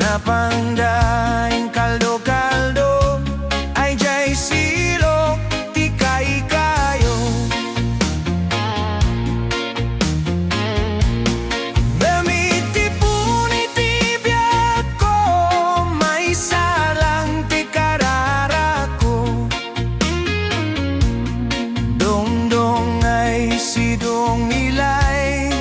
Napangdaing kaldo-kaldo ay jay silok ti kayo. Damiti punit ti biyak ko, may salang ti kararako. Dongdong ay sidong nilay,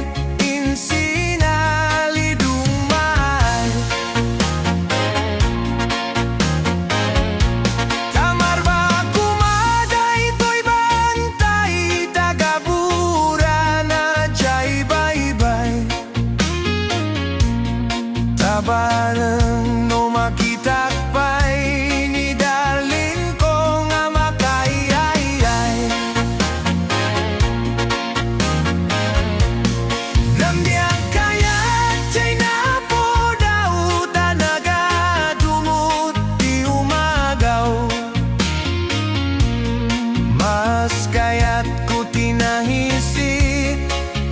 bareng no makita pa'y ni darling ko nga makayayay. Namdiang kaya jay na po daw talaga dumut di umagaw. Mas kaya't ko tinahisik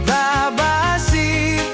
tabasik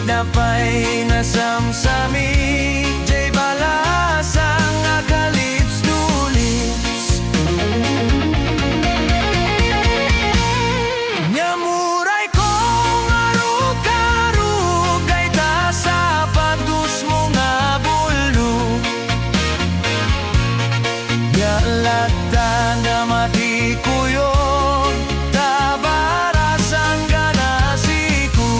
napay nasamsami jay balasang aga lips to lips. Nyamuray ko ngarug-arug ay ta sapatos mo nga bulog. Yalata na mati ko yun tabarasang ganasiku.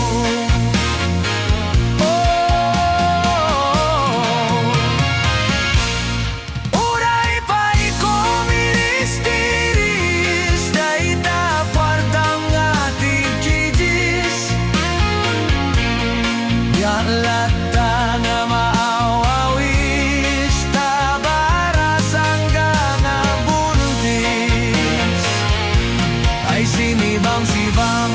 Lata na maawawis tabarasang nga buntis. Ay sinibang-sibang,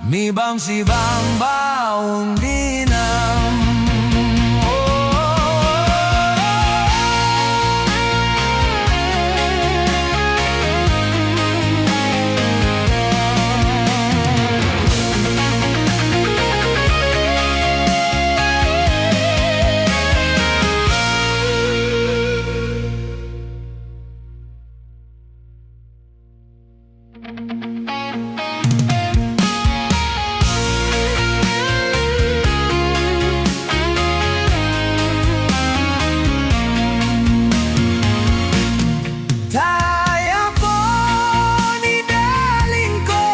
nibang-sibang baong dinam. Taya po ni darling ko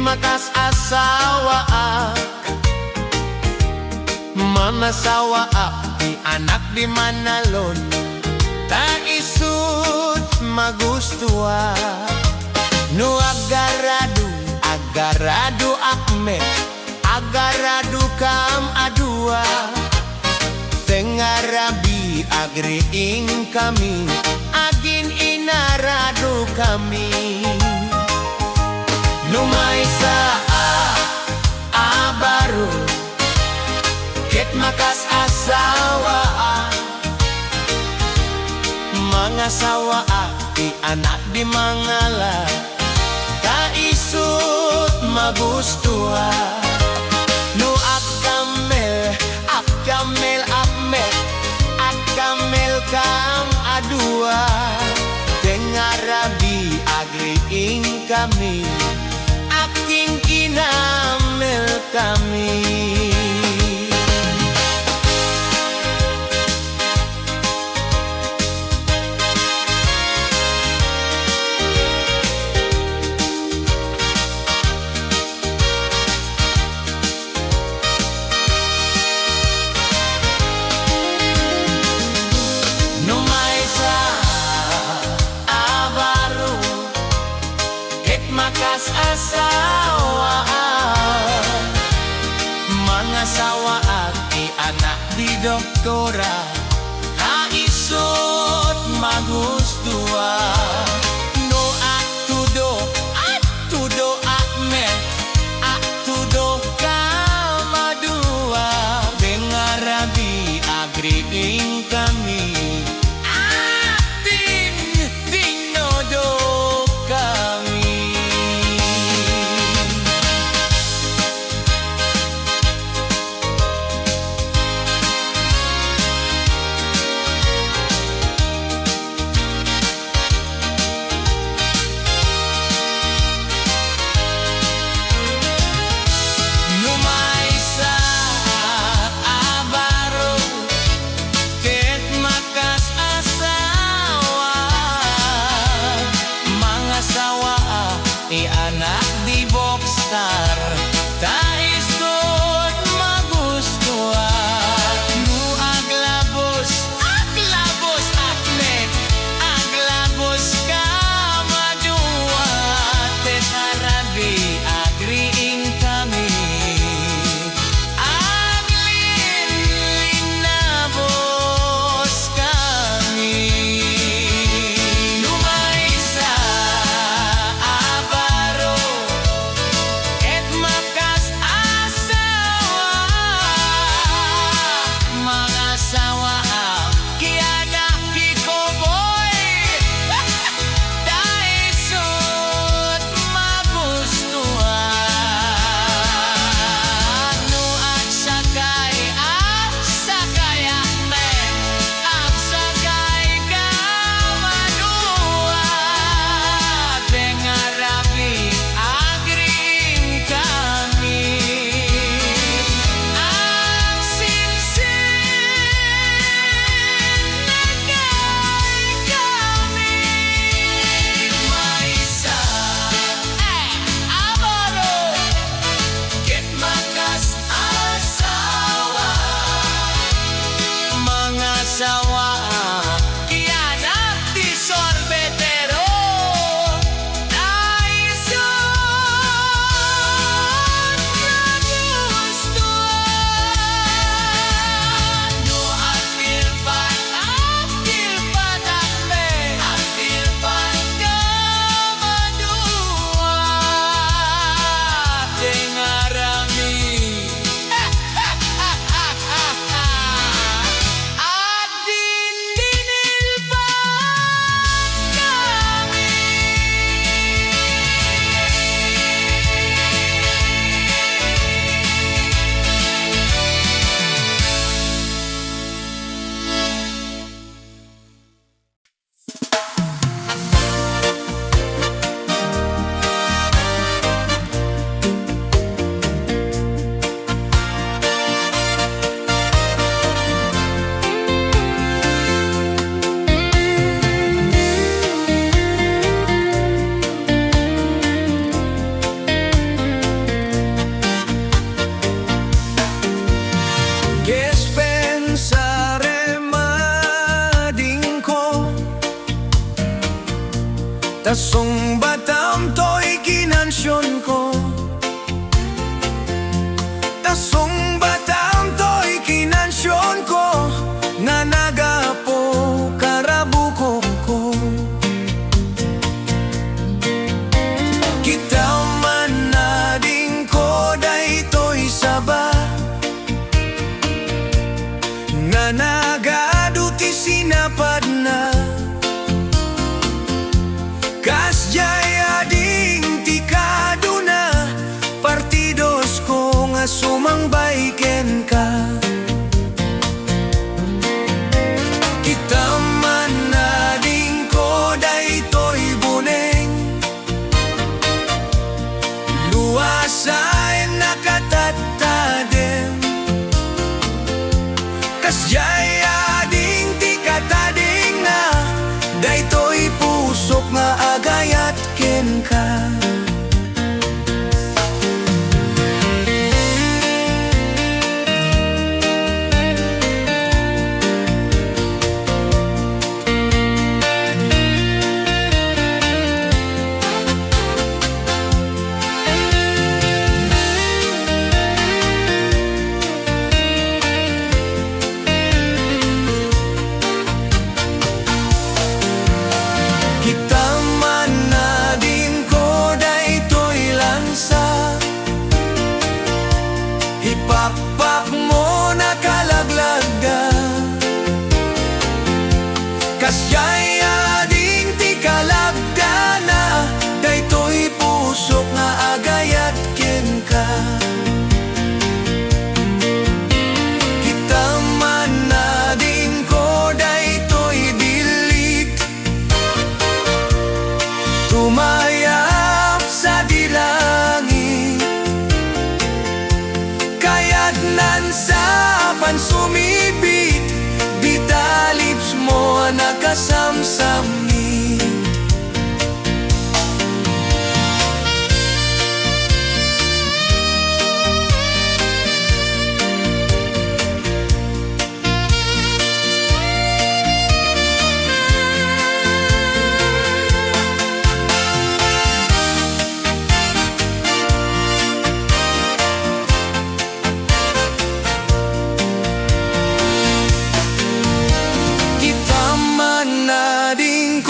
makas asawa manasawa di anak di manalon ta isut magustua nu agaradu akme agaradu kam adua tengarabi agriing kami agin inaradu kami numay sa baru ket makas asawa mga sawa di anak di mangala kaisut magustua nu akamel kam adua tengarabi agriing kami aking inamel kami makas asawa mga sawa di anak di doktora kaisot magustua no atudo atudo kamadua dengarabi agriing kami Tasong batam to'y kinansyon ko. Tasong batam to'y kinansyon ko, na nagapo karabukong ko. Kita man na ding ko daytoy saba, nga nagaduti sinapad na. Kasjaya ding tikado na, partidos ko nga sumangbay ken ka. Kita man na ding ko daytoy buneng, luwasay nakatattadem. Kasjaya ding tikatading na, daytoy pusok nga agayat ken ka. Kita man na din ko daytoy lansa, ipakpak mo na kalaglaga. Kasyaya ding ti kalagda na, daytoy pusok nga agayat ken ka. Kita man na din ko daytoy dilik, tumayap sa dilangit, kaya't nan sa pansumibit, bitalips mo nakasamsami. Kita man na ding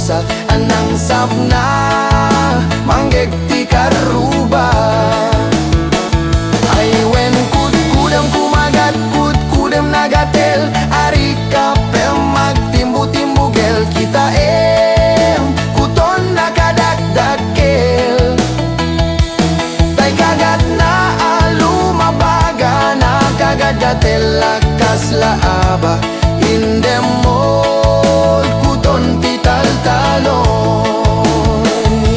skandalosa. Anang sapna manggek ti karuba. Ay wen kudem kumagat kudem nagatel. Ari kapel magtimbu-timbugel. Kita kuton nakadakdakel. Tay kagat na alumabaga. Nakagadatel lakas laaba. Indemol kuton tital-talon.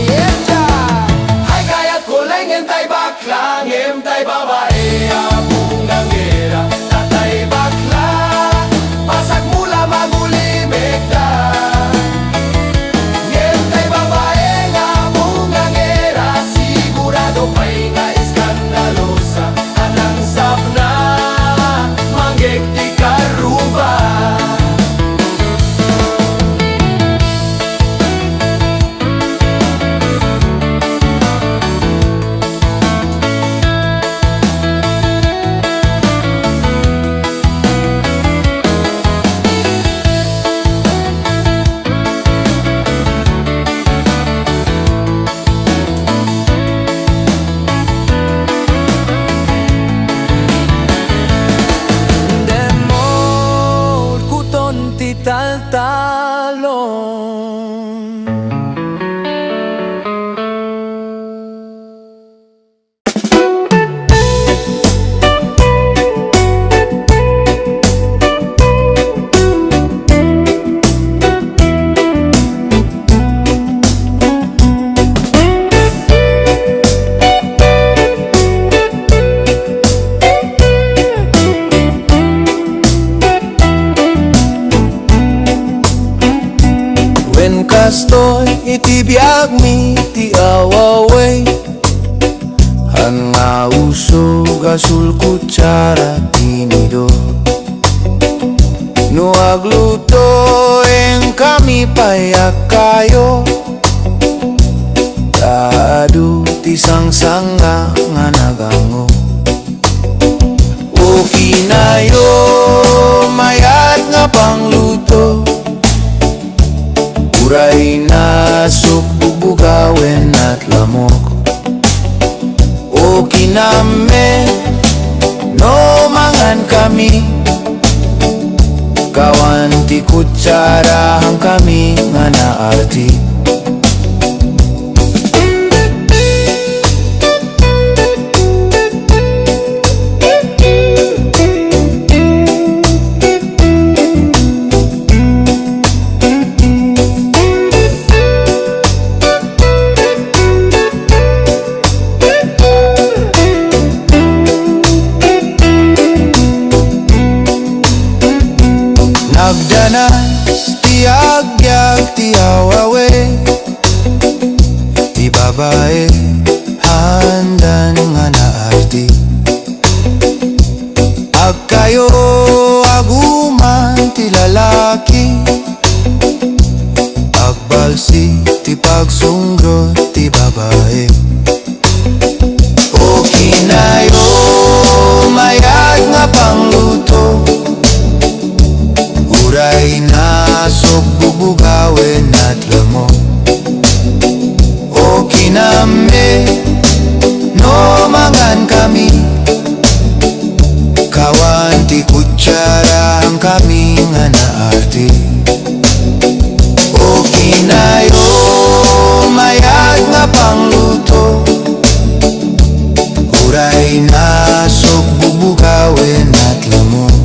Yecha! Hay kayat kulengen tay bakla. Ngem tay babae apong ganggera. Tatay bakla pasak mula magulimik ta. Ngem tay babae nga apong ganggera. Sigurado pa'y nga iskandalosa. Anang sapna manggek ti karuba. Demol kuton tital-talon. Wen kastoy itibiyag mi ti awaway. Han nga usog asul kutsara tinido. No agluto en kami payak kayo. Taadu ti sangsanga nga nagango. O kinayo mayat nga pangluto. Uray nasok bubugawen at lamok. O kiname no mangan kami. Kawan ti kutsara hang kami nga naarti. Nagdanas ti agyag ti awawe. Ti babae handan nga naarti. Ag kayo aguman ti lalaki. Agbalsi ti pagsungro ti babae. O kinayo mayat nga pangluto. Uray nasok bubugawen at lamok. O kiname no mangan kami. Kawan ti kutsara ang kami nga naarti. O kinayo mayat nga pangluto. Uray nasok bubugawen at lamok.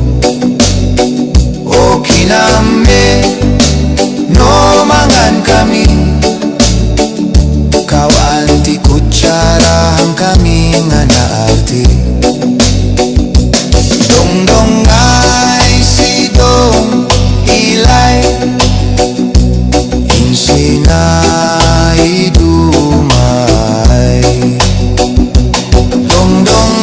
O kiname no mangan kami. Kawan ti kutsara hang kami nga naarti. Dongdong ay si dong ilay. Insinay dumay. Dongdong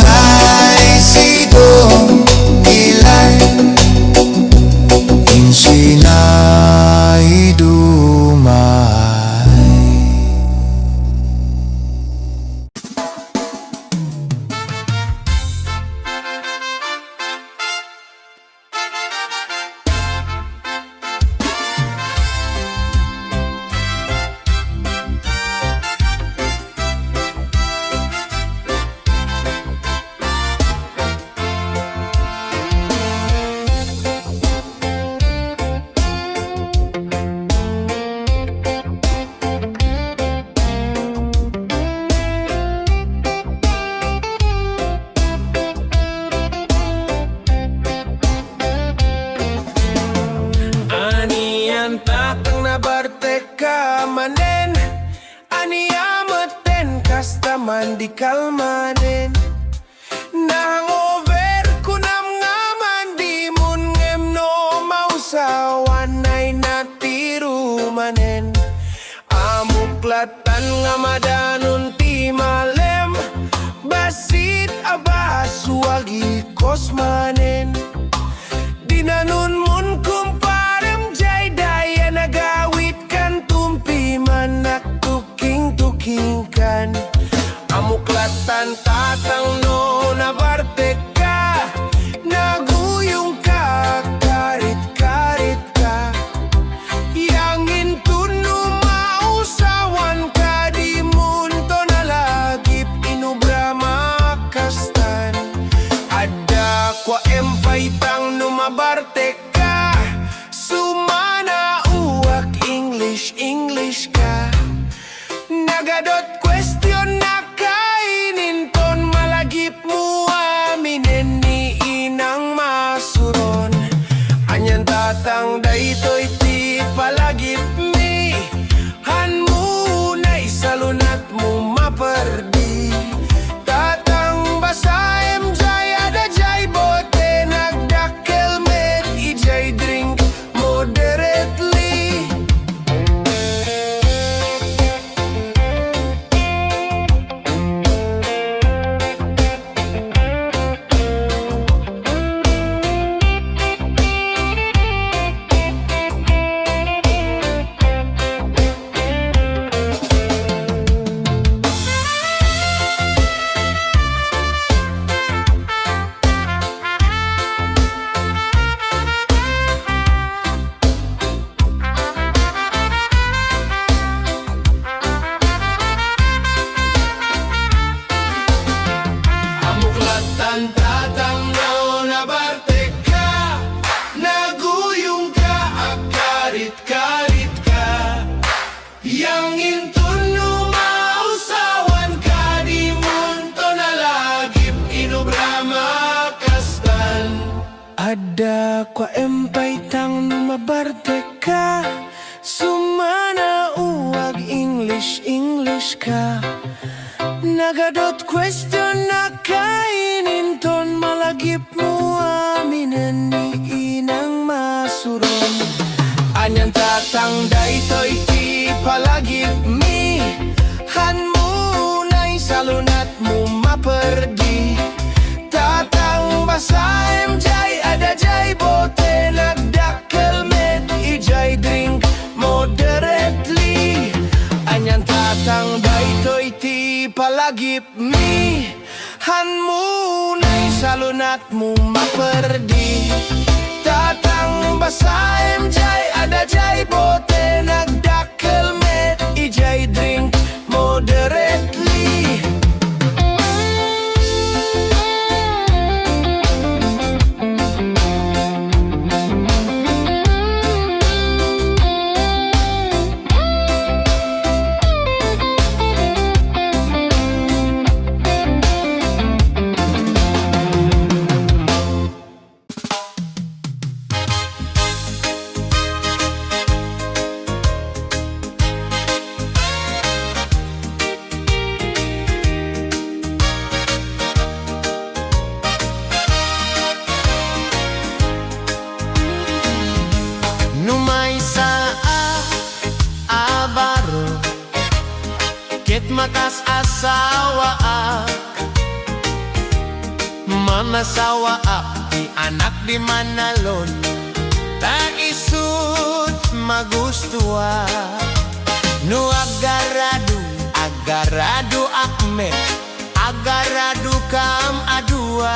man di kalmanen. Nahangover kunam nga man di mun ngem no mausawan ay natiru manen. Amuklatan nga madanon ti malem, basit abas wagi kosmanen. Dinanon mun kumparem jay daya nagawit kan tumpi manak tuking kan. Amuklatan tatang no nabarte ka, naguyong ka, karit ka. Yangin tuno mausawan ka, di munto nalagip inubra makastan. Ada kwa empay tang numabarte ka, sumana uwak English ka. Nagadot question na kainin ton, malagip mo aminen ni inang masuron. Anyan tatang daytoy ti palagip mi, han mo na isalunat mo maperdi. Tatang basaem jay ada jay bote, nagdakkel med ijay drink moderately. Tatang no nabarte ka, naguyong ka, karit ka. Yangin tuno mausawan ka, di munto nalagip inubra makastan. Ada kwa empay tang numabarte ka, sumana uwag English ka. Nagadot question na kainin ton, malagip mo aminen ni inang masuron. Anyan tatang daytoy ti palagip mi, han mo na'y salunat mo maperdi. Tatang basaem jay ada jay bote, nagdakkel med ijay drink moderately. Anyan tatang daytoy ti palagip mi, han mo na'y salunat mo maperdi. Tatang basaem jay ada jay bote, nagdakkel med ijay drink moderately. Numay sa abaro, ket makas asawa manasawa ti anak di manalon, ta isut magustua. No agarado akme, agarado kam adua,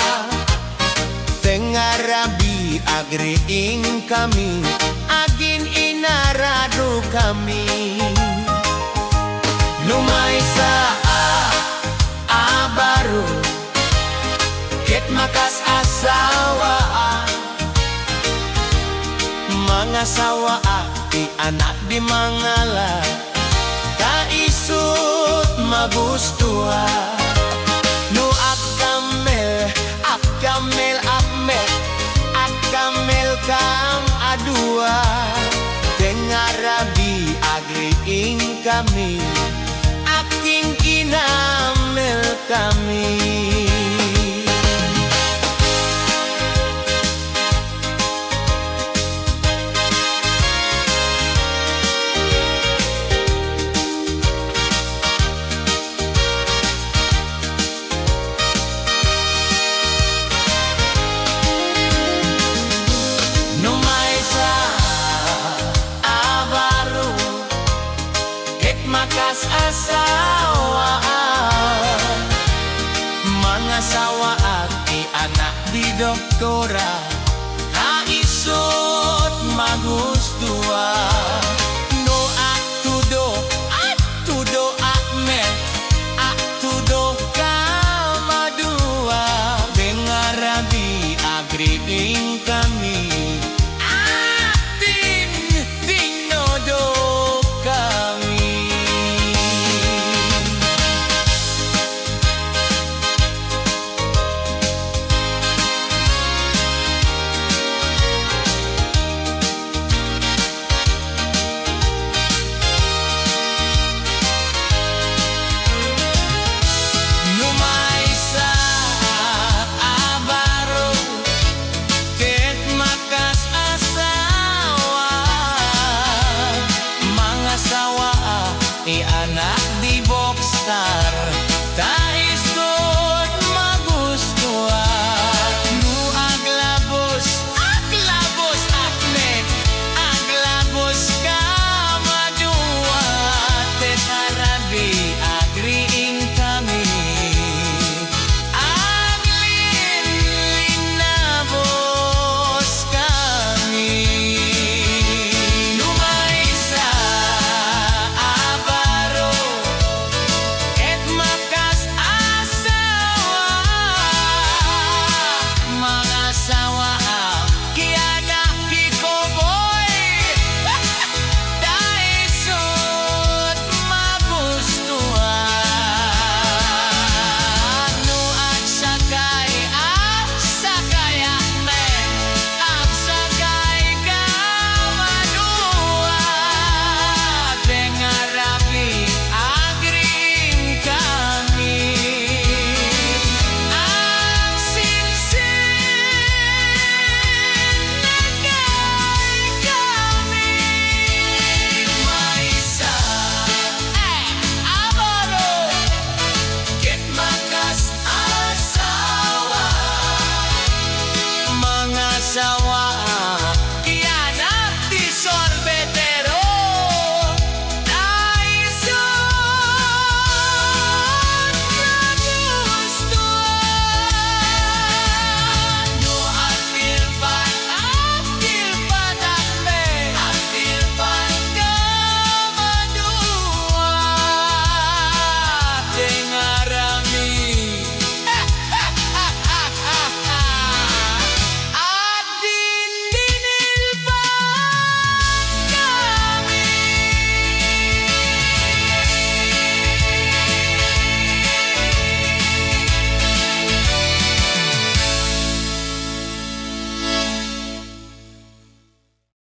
tengarabi agriing kami, agin inarado kami. Numay sa abaro, ket makas asawa mga sawa ti anak di mangala, kaisut magustua. No akame